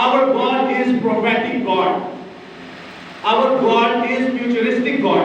Our God is prophetic God. Our God is futuristic God.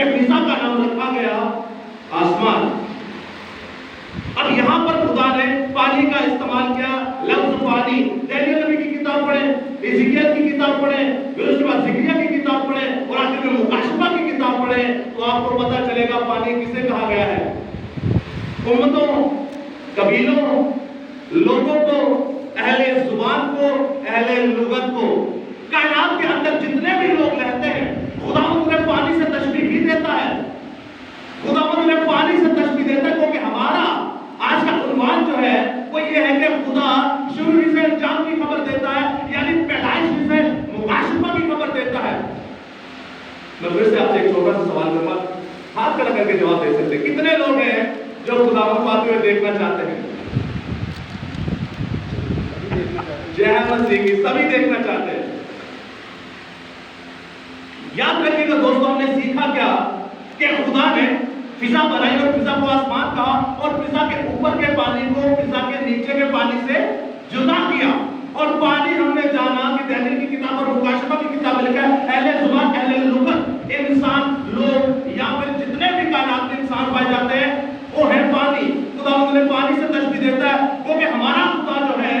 کہ فضا کا نام رکھا گیا آسمان۔ اب یہاں پر خدا نے پانی کا استعمال کیا، لفظ پانی۔ دانیال نبی کی کتاب پڑھیں، حزقیال کی کتاب پڑھیں، پھر اس کے بعد زکریا کی کتاب پڑھیں اور آخر میں مکاشفہ کی کتاب پڑھیں، تو آپ کو پتہ چلے گا پانی کسے کہا گیا ہے۔ امتوں، قبیلوں، لوگوں کو، اہل زبان کو، اہل لغت کو، کائنات کے اندر جتنے بھی لوگ رہتے ہیں، خدا انہیں پانی سے تشبیہ بھی دیتا ہے۔ خدا انہیں پانی سے تشبیہ دیتا ہے، کیونکہ ہمارا آج کا عنوان جو ہے وہ یہ ہے کہ خدا شروع سے انجام کی خبر دیتا ہے، یعنی پیدائش سے مکاشفہ کی خبر دیتا ہے۔ میں پھر سے آپ سے ایک چھوٹا سا سوال کروں گا، ہاتھ کھڑا کر کے جواب دے سکتے ہیں۔ کتنے لوگ ہیں جو خدا کو آتے ہوئے دیکھنا چاہتے ہیں؟ جے مسیح کی سبھی دیکھنا چاہتے ہیں۔ یاد رکھیے گا دوستو، ہم نے سیکھا کیا کہ خدا نے فضا بنائی اور فضا کو آسمان کہا، اور فضا کے اوپر کے پانی کو فضا کے نیچے کے پانی سے جدا کیا۔ اور پانی ہم نے جانا کہ دانیال کی کتاب اور مکاشفہ کی کتاب لکھا ہے، اہل زبان، اہل لغت، انسان، لوگ یا پھر جتنے بھی کائنات میں انسان پائے جاتے ہیں وہ ہے پانی۔ خدا انہیں پانی سے تشبیہ دیتا ہے، کیونکہ ہمارا خدا جو ہے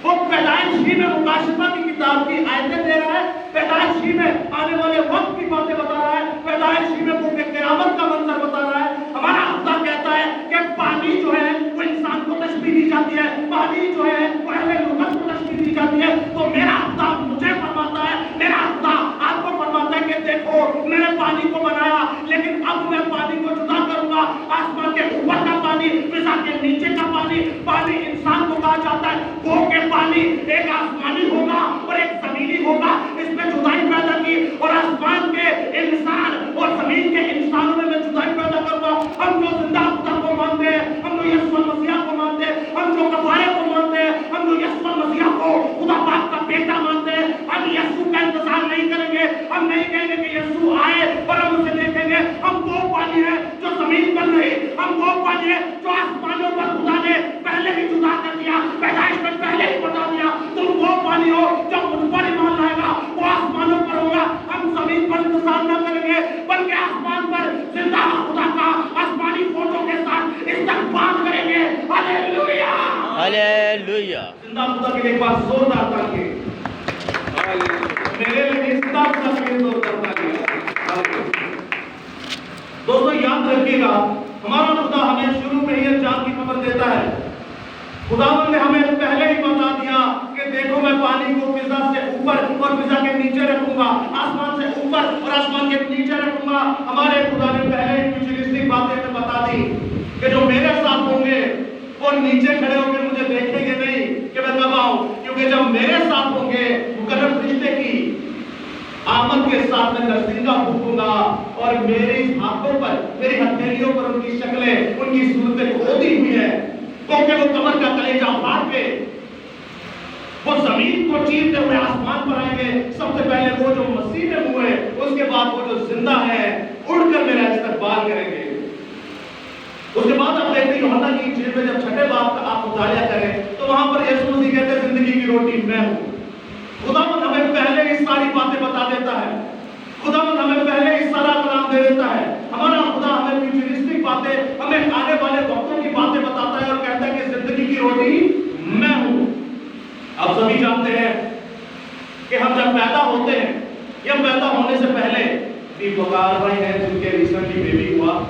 وہ پیدائش ہی میں مکاشفہ کی کتاب کی آیتیں دے رہا ہے، پیدائش ہی میں آنے والے وقت کی باتیں بتا رہا ہے، پیدائش ہی میں قیامت کا منظر بتا رہا ہے۔ ہمارا خدا کہتا ہے کہ پانی جو ہے وہ انسان کو تشبیہ دی جاتی ہے، پانی جو ہے وہ اہل لغت کو تشبیہ دی جاتی ہے۔ تو میرا خدا مجھے فرماتا ہے، میرا خدا آپ کو فرماتا ہے کہ دیکھو میں نے پانی کو بنایا، لیکن اب میں پانی کو جدا کروں گا۔ آسمان کے اوپر کا پانی، فضا کے نیچے کا پانی، پانی انسان کو کہا جاتا ہے وہ کہ پانی ایک آسمانی ہوگا اور ایک زمینی ہوگا، اس میں جدائی پیدا کی، اور آسمان کے انسان اور زمین کے انسانوں میں جدائی پیدا کروں گا۔ ہم جو زندہ خدا کو مانتے ہیں، ہم جو یسوع مسیح کو مانتے ہیں، ہم جو کفارے کو مانتے ہیں، ہم جو یسوع مسیح کو خدا پاک کا بیٹا مانتے ہیں، ہم یسوع کا انتظار نہیں کریں گے۔ ہم نہیں کہیں گے کہ یسوع آئے اور ہم اسے دیکھیں گے۔ ہم وہ پانی ہے جو زمین پر نہیں، ہم وہ پانی ہے جو آسمانوں پر خدا نے پہلے ہی جدا کر دیا، پیدائش میں پہلے ہی بتا دیا۔ تم وہ پانی ہو جو مجھ پر ایمان لائے گا وہ آسمانوں پر ہوگا۔ ہم زمین پر انتظار نہ کریں گے، بلکہ آسمان پر زندہ خدا کا آسمانی فوجوں کے ساتھ استقبال کریں گے۔ Hallelujah, hallelujah. زندہ خدا کے لیے ایک بار زوردار تالیاں۔ میرے لیے زندہ خدا کے لیے زوردار تالیاں۔ دوستو یاد رکھیے گا، ہمارا خدا ہمیں شروع میں ہی انجام کی خبر دیتا ہے۔ خداوند نے ہمیں پہلے ہی بتا دیا کہ دیکھو میں پانی کو فضا سے اوپر اور فضا کے نیچے رکھوں گا، آسمان سے اوپر اور آسمان کے نیچے رکھوں گا۔ ہمارے خدا نے پہلے ہی فیوچرسٹک باتیں ہمیں بتا دی کہ جو میرے ساتھ ہوں گے وہ نیچے کھڑے ہو کے مجھے دیکھیں گے نہیں کہ میں کب آؤں، کیونکہ جب میرے ساتھ ہوں گے مقرر فرشتے کی آمد کے ساتھ میں نرسنگا پھونکوں گا، اور میرے ہاتھوں پر، میری ہتھیلیوں پر ان کی شکلیں، ان کی صورتیں کھودی ہوئی ہیں، کیونکہ وہ کمر کا کلیجہ پھاڑ کے وہ زمین کو چیرتے ہوئے آسمان پر آئیں گے۔ سب سے پہلے وہ جو مسیح میں ہوئے، اس کے بعد وہ جو زندہ ہے اڑ کر میرا استقبال کریں گے۔ اس کے بعد آپ دیکھتے ہیں یوحنا کی انجیل میں جب چھٹے باب کا آپ مطالعہ کریں تو وہاں پر یسوع مسیح کہتے ہیں زندگی کی روٹی میں ہوں۔ خداوند ہمیں پہلے ہی ساری باتیں بتا دیتا ہے، خداوند ہمیں پہلے ہی سارا کلام دے دیتا ہے۔ ہمارا خدا ہمیں فیوچرسٹک باتیں، ہمیں آنے والے وقتوں کی باتیں بتاتا ہے اور کہتا ہے کہ زندگی کی روٹی میں ہوں۔ آپ سبھی جانتے ہیں کہ ہم جب پیدا ہوتے ہیں یا پیدا ہونے سے پہلے بھی بکار بھائی ہیں جن کے ریسنٹلی بیبی ہوا،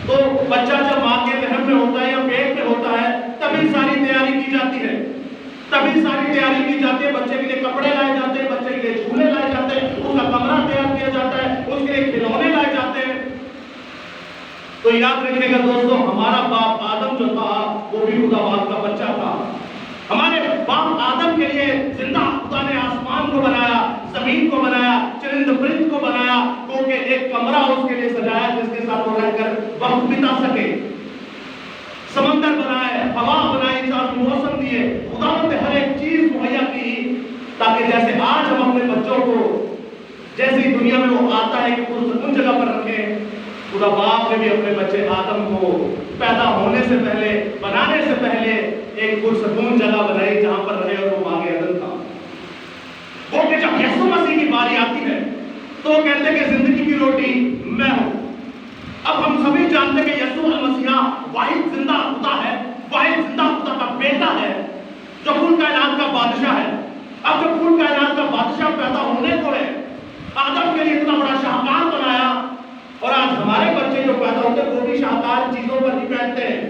تو بچہ جب ماں کے رحم میں ہوتا ہے یا پیٹ میں ہوتا ہے تبھی ساری تیاری کی جاتی ہے، تبھی ساری تیاری کی جاتی ہے۔ بچے کے لیے کپڑے لائے جاتے ہیں، بچے کے لیے جھولے لائے جاتے ہیں، اس کا کمرہ تیار کیا جاتا ہے، اس کے لیے کھلونے لائے جاتے ہیں۔ تو یاد رکھیے گا دوستو، ہمارا باپ آدم جو تھا وہ بھی خدا باپ کا بچہ تھا۔ ہمارے باپ آدم کے لیے زندہ خدا نے آسمان کو بنایا، زمین کو بنایا، چرند پرند کو بنایا، کیونکہ ایک کمرہ اس کے لیے سجایا جس کے ساتھ وہ رہ کر وقت بتا سکے۔ سمندر بنائے، ہوا بنائی، چار موسم دیے، خداوند نے ہر ایک چیز مہیا کی تاکہ جیسے آج ہم اپنے بچوں کو جیسے دنیا میں وہ آتا ہے کہ پرسکون جگہ پر رکھیں، خدا باپ نے بھی اپنے بچے آدم کو پیدا ہونے سے پہلے، بنانے سے پہلے ایک پرسکون جگہ بنائی جہاں پر رہے، اور وہ باغ عدن تھا۔ وہ کہ جب یسوع مسیح کی باری آتی ہے تو وہ کہتے ہیں کہ زندگی کی روٹی میں ہوں۔ اب ہم سبھی جانتے ہیں کہ یسوع المسیح واحد زندہ خدا ہے، واحد زندہ خدا کا بیٹا ہے، جو کل کائنات کا بادشاہ ہے۔ اب جب کل کائنات کا بادشاہ پیدا ہونے کو ہے، آدم کے لیے اتنا بڑا شاہکار بنایا، اور آج ہمارے بچے جو پیدا ہوتے ہیں وہ بھی شاہکار چیزوں پر ہی بیٹھتے ہیں۔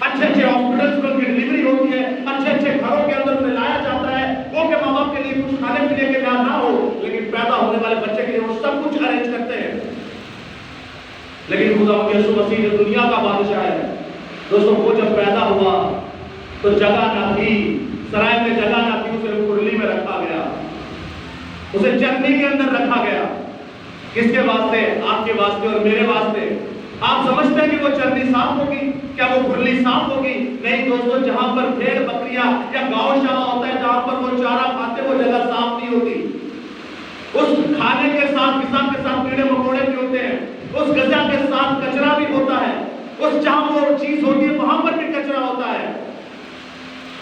اچھے اچھے ہاسپٹلس میں ان کی ڈلیوری ہوتی ہے، اچھے اچھے گھروں کے اندر انہیں لایا جاتا ہے، وہ کہ ماں باپ کے لیے کچھ کھانے پینے کے لیے نہ ہو، لیکن پیدا ہونے والے بچے کے لیے وہ سب کچھ ارینج کرتے ہیں۔ لیکن خدا یسوع مسیح جو دنیا کا بادشاہ ہے دوستوں، وہ جب پیدا ہوا تو جگہ نہ تھی، سرائے میں جگہ نہ تھی، اسے کرلی میں رکھا گیا، اسے چرنی کے اندر رکھا گیا۔ کس کے واسطے؟ آپ کے واسطے اور میرے واسطے۔ آپ سمجھتے ہیں کہ وہ چرنی صاف ہوگی؟ کیا وہ کرلی صاف ہوگی؟ نہیں دوستوں، جہاں پر بھیڑ بکریاں یا گاؤں شالا ہوتا ہے، جہاں پر وہ چارہ کھاتے وہ جگہ صاف نہیں ہوتی۔ اس کھانے کے ساتھ غذا کے ساتھ کیڑے مکوڑے بھی ہوتے ہیں، اس غذا کے ساتھ کچرا بھی ہوتا ہے، اس جہاں وہ چیز ہوتی ہے وہاں پر بھی کچرا ہوتا ہے۔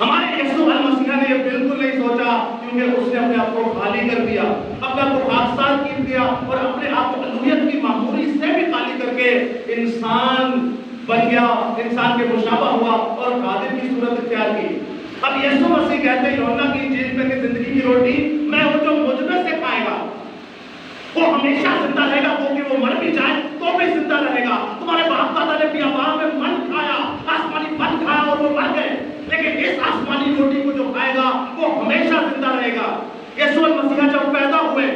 ہمارے یسوع المسیح نے یہ بالکل نہیں سوچا، کیونکہ اس نے اپنے آپ کو خالی کر دیا، اپنے آپ کو خاکسار کر دیا، اور اپنے آپ کو الوہیت کی معمولی سے بھی خالی کر کے انسان بن گیا، انسان کے مشابہ ہوا اور خادم کی صورت اختیار کی۔ اب یسوع مسیح کہتے ہیں یوحنا کی انجیل میں کہ زندگی کی روٹی میں ہوں، جو مجھ میں سے کھائے گا وہ ہمیشہ زندہ رہے گا، وہ کہ وہ مر بھی جائے تو بھی زندہ رہے گا۔ تمہارے باپ دادا نے بیابان میں من کھایا، آسمانی پھل کھایا اور وہ مر گئے، لیکن اس آسمانی روٹی کو جو کھائے گا وہ ہمیشہ زندہ رہے گا۔ یسوع المسیح جب پیدا ہوئے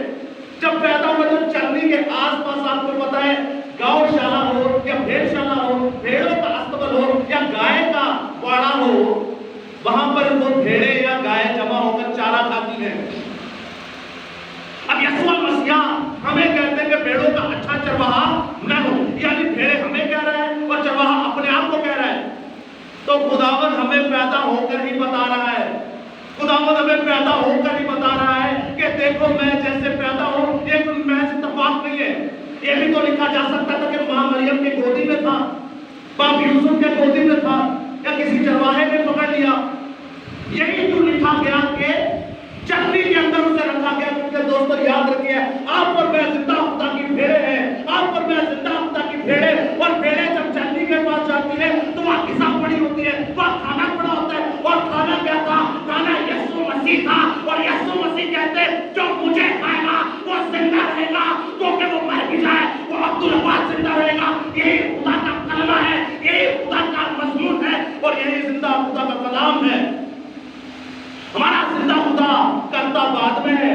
تو چرنی کے آس پاس آپ کو پتا ہے گاؤں شالہ ہو یا بھیڑ شالہ ہو، بھیڑوں کا استبل ہو یا گائے کا واڑا ہو، وہاں پر وہ بھیڑے یا گائے جمع ہو کر چارہ کھاتی ہیں۔ اب یسوع المسیح ہمیں کہتے ہیں کہ بھیڑوں کا اچھا چرواہا میں ہوں، یعنی بھیڑے ہمیں کہہ رہا ہے اور چرواہا اپنے آپ کو کہہ رہا ہے۔ تو خداوند ہمیں پیدا ہو کر ہی بتا رہا ہے، خداوند ہمیں پیدا ہو کر ہی بتا رہا ہے کہ دیکھو میں جیسے پیدا ہوں، یہ کوئی محض اتفاق نہیں ہے۔ یہ بھی تو لکھا جا سکتا تھا کہ ماں مریم کی گودی میں تھا، باپ یوسف کے گودی میں تھا، یا کسی چرواہے نے پکڑ لیا۔ یہی تو لکھا گیا کہ چرنی کے اندر اسے رکھا گیا، کیونکہ دوستو یاد رکھیے آپ اور میں زندہ خدا کی بھیڑیں ہیں، آپ اور میں زندہ خدا کی بھیڑیں، اور بھیڑیں جب چرنی کے پاس جاتی ہے تو وہاں غذا پڑی ہوتی ہے، وہاں کھانا پڑا ہوتا ہے، اور کھانا کیا تھا؟ کھانا یسوع مسیح تھا، اور یسوع مسیح کہتے ہیں جو مجھے کھائے گا وہ زندہ رہے گا، تو کہ وہ مر بھی جائے وہ عبدالآباد زندہ رہے گا۔ یہی خدا کا کلمہ ہے، یہی خدا کا مضمون ہے، اور یہی زندہ خدا کا کلام ہے۔ ہمارا زندہ خدا کرتا بعد میں ہے،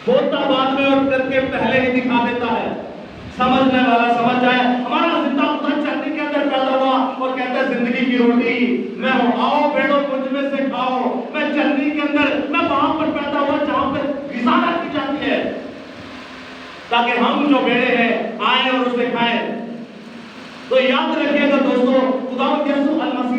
ہوتا بعد میں اور کر کے پہلے ہی دکھا دیتا ہے۔ سمجھنے والا سمجھ جائے۔ ہمارا زندہ خدا چرنی کے اندر پیدا ہوا اور کہتا ہے زندگی کی روٹی میں ہوں، آؤ بیڑو مجھ میں سے کھاؤ۔ میں چرنی کے اندر، میں وہاں پر پیدا ہوا جہاں پر غذا رکھی جاتی ہے، تاکہ ہم جو بیڑے ہیں آئیں اور اسے کھائیں۔ تو یاد رکھیے گا دوستو، خداوند یسوع المسیح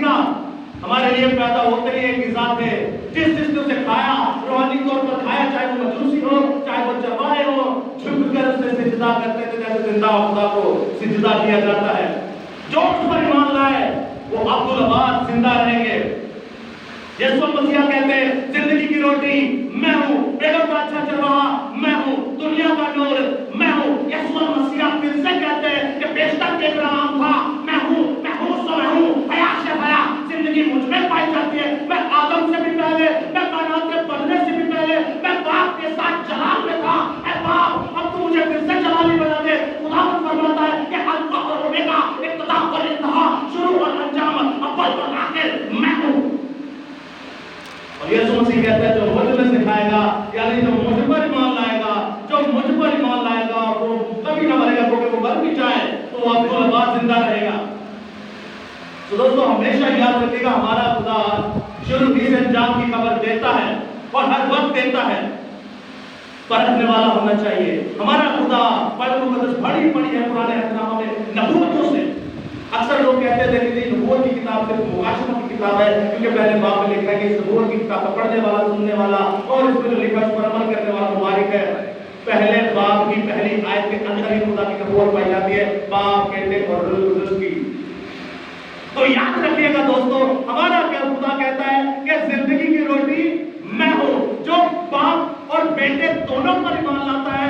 ہمارے لیے پیدا ہوتے ہی ایک غذا تھے، جس نے اسے کھایا، روحانی طور پر کھایا، چاہے وہ مجوسی ہو چاہے وہ چرواہے ہو، جھک کر اسے سجدہ کرتے تھے جیسے زندہ خدا کو سجدہ کیا جاتا ہے۔ جو اس پر ایمان لائے وہ عبدالآباد زندہ رہیں گے۔ یسوع مسیح کہتے ہیں زندگی کی روٹی میں ہوں، بیڑوں کا اچھا چرواہا میں ہوں، دنیا کا نور میں ہوں۔ یسوع مسیح پھر سے کہتے ہیں کہ بیشتر کے ابراہیم تھا، میں ہوں سو میں ہوں، حیا سے حیا زندگی مجھ میں پائی جاتی ہے۔ میں آدم سے بھی پہلے، میں کائنات کے بننے سے بھی پہلے، میں باپ کے ساتھ جلال میں تھا۔ اے باپ اب تو مجھے پھر سے جلالی بنا دے۔ خداوند فرماتا ہے کہ الفا اور اومیگا، ابتدا اور انتہا، شروع اور انجام، اول اور آخر میں ہوں۔ اور یسوع مسیح کہتا ہے جو مجھ میں سے کھائے گا، یعنی جو مجھ پر ایمان لائے گا، جو مجھ پر ایمان لائے گا وہ کبھی نہ مرے گا، کیونکہ وہ مر بھی جائے تو وہ عبدالآباد زندہ رہے گا۔ تو دوستو ہمیشہ یاد رکھیے گا ہمارا خدا شروع ہی سے انجام کی خبر دیتا ہے اور ہر وقت دیتا ہے، پرکھنے والا ہونا چاہیے۔ ہمارا خدا بائبل مقدس بڑی ہے پرانے عہد نامہ میں نبوتوں سے۔ اکثر لوگ کہتے تھے کہ نبوت کی کتاب صرف مکاشفہ کی کتاب ہے، کیونکہ پہلے باب میں لکھا ہے کہ اس نبوت کی کتاب پڑھنے والا، سننے والا اور اس میں جو لکھا ہے اس پر عمل کرنے والا مبارک ہے۔ پہلے باب کی پہلی آیت کے اندر ہی خدا کی نبوت پائی جاتی ہے، باپ کہتے اور روح القدس کی۔ تو یاد رکھیے گا دوستو، ہمارا کیا خدا کہتا ہے کہ زندگی کی روٹی میں ہوں۔ جو باپ اور بیٹے دونوں پر ایمان لاتا ہے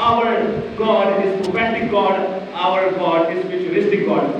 Our God is prophetic God, our God is futuristic God।